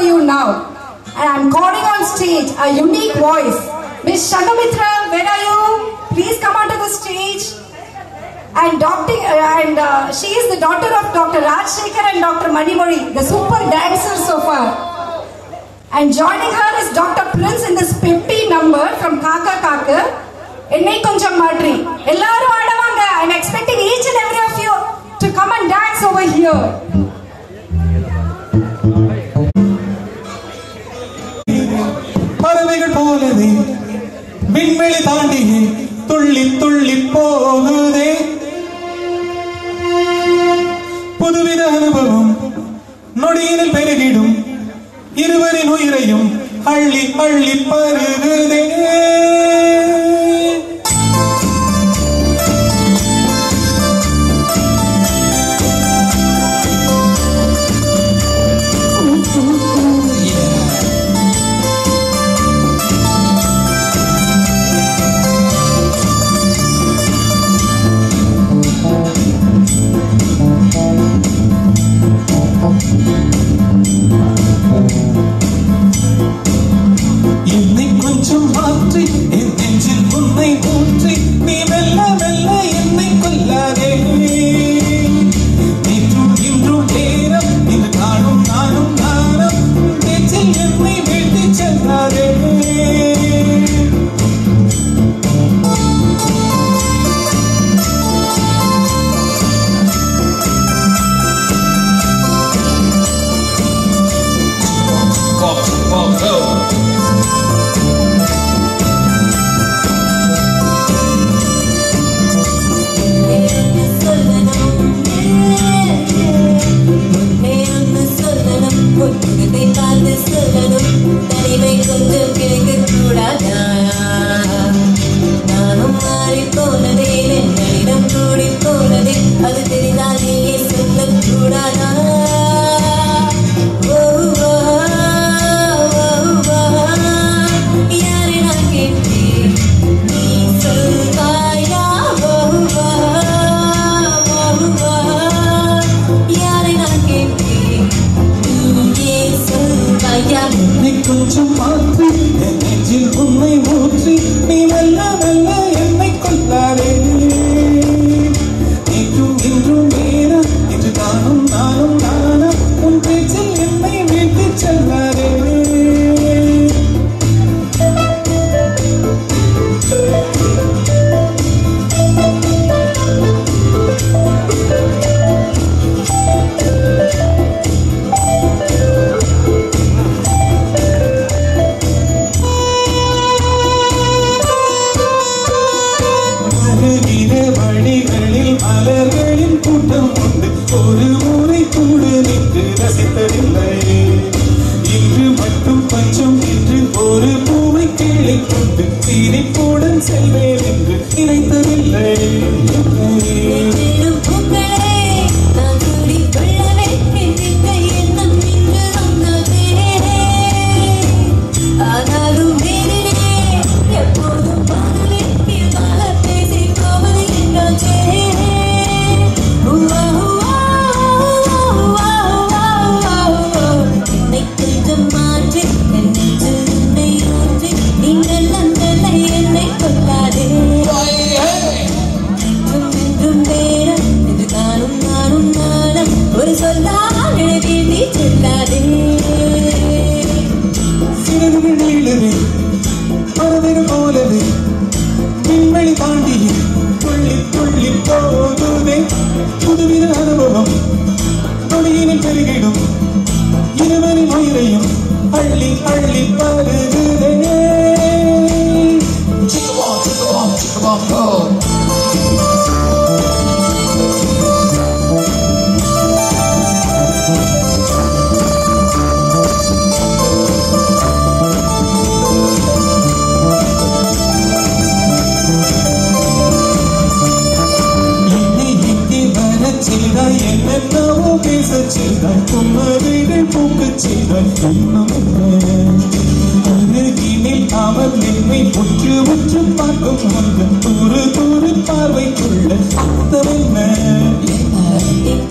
you now. And I'm calling on stage a unique voice. Miss Shangamitra, where are you? Please come onto the stage. And she is the daughter of Dr. Rajshekhar and Dr. Manimori, the super dancers so far. And joining her is Dr. Prince in this pimpy number from Kaka Kaka. Ennai konjam matri. Ellaru aadavanga. I'm expecting each and every of you to come and dance over here. பறவைகள் போலவே விண்வெளி தாண்டி துள்ளி துள்ளி போகுதே புதுவித அனுபவம் நொடியினில் பெருகிடும் இருவரின் உயிரையும் அள்ளி அள்ளி பருகுதே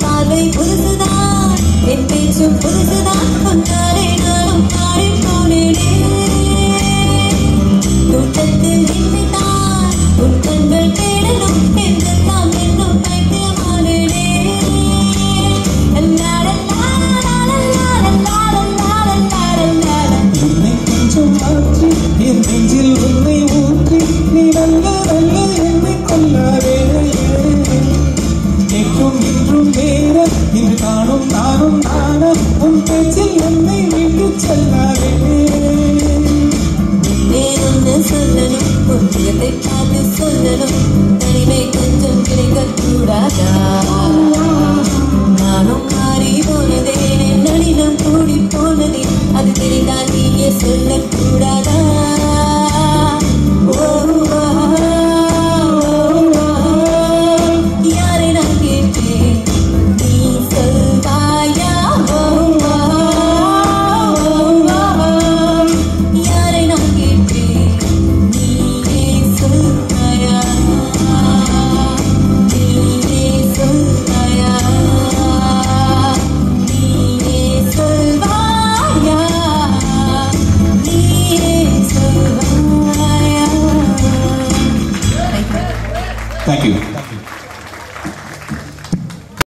பார்வை புதுசுதான் என் பேச்சும் புதுசுதான் கொண்டாரே நான் உன் பேச்சில் என்னை விட்டு செல்லாதே. வேறொன்னு சொல்லணும், புத்தகத்தை பார்த்து சொல்லணும், தனிமை கொஞ்சம் கிடைக்கக்கூடாதா? நானும் மாறி போனதே, நளினம் கூடி போனதே, அது தெரிந்தால் நீயே சொல்லக்கூடாதா? யாரை நான் கேட்டேன், நீ சொல்வாயா? யாரை நான் கேட்டேன், நீயே சொல்வாயா? நீயே சொல்வாயா? நீயே சொல்வாயா? நீயே சொல்வாயா? Thank you.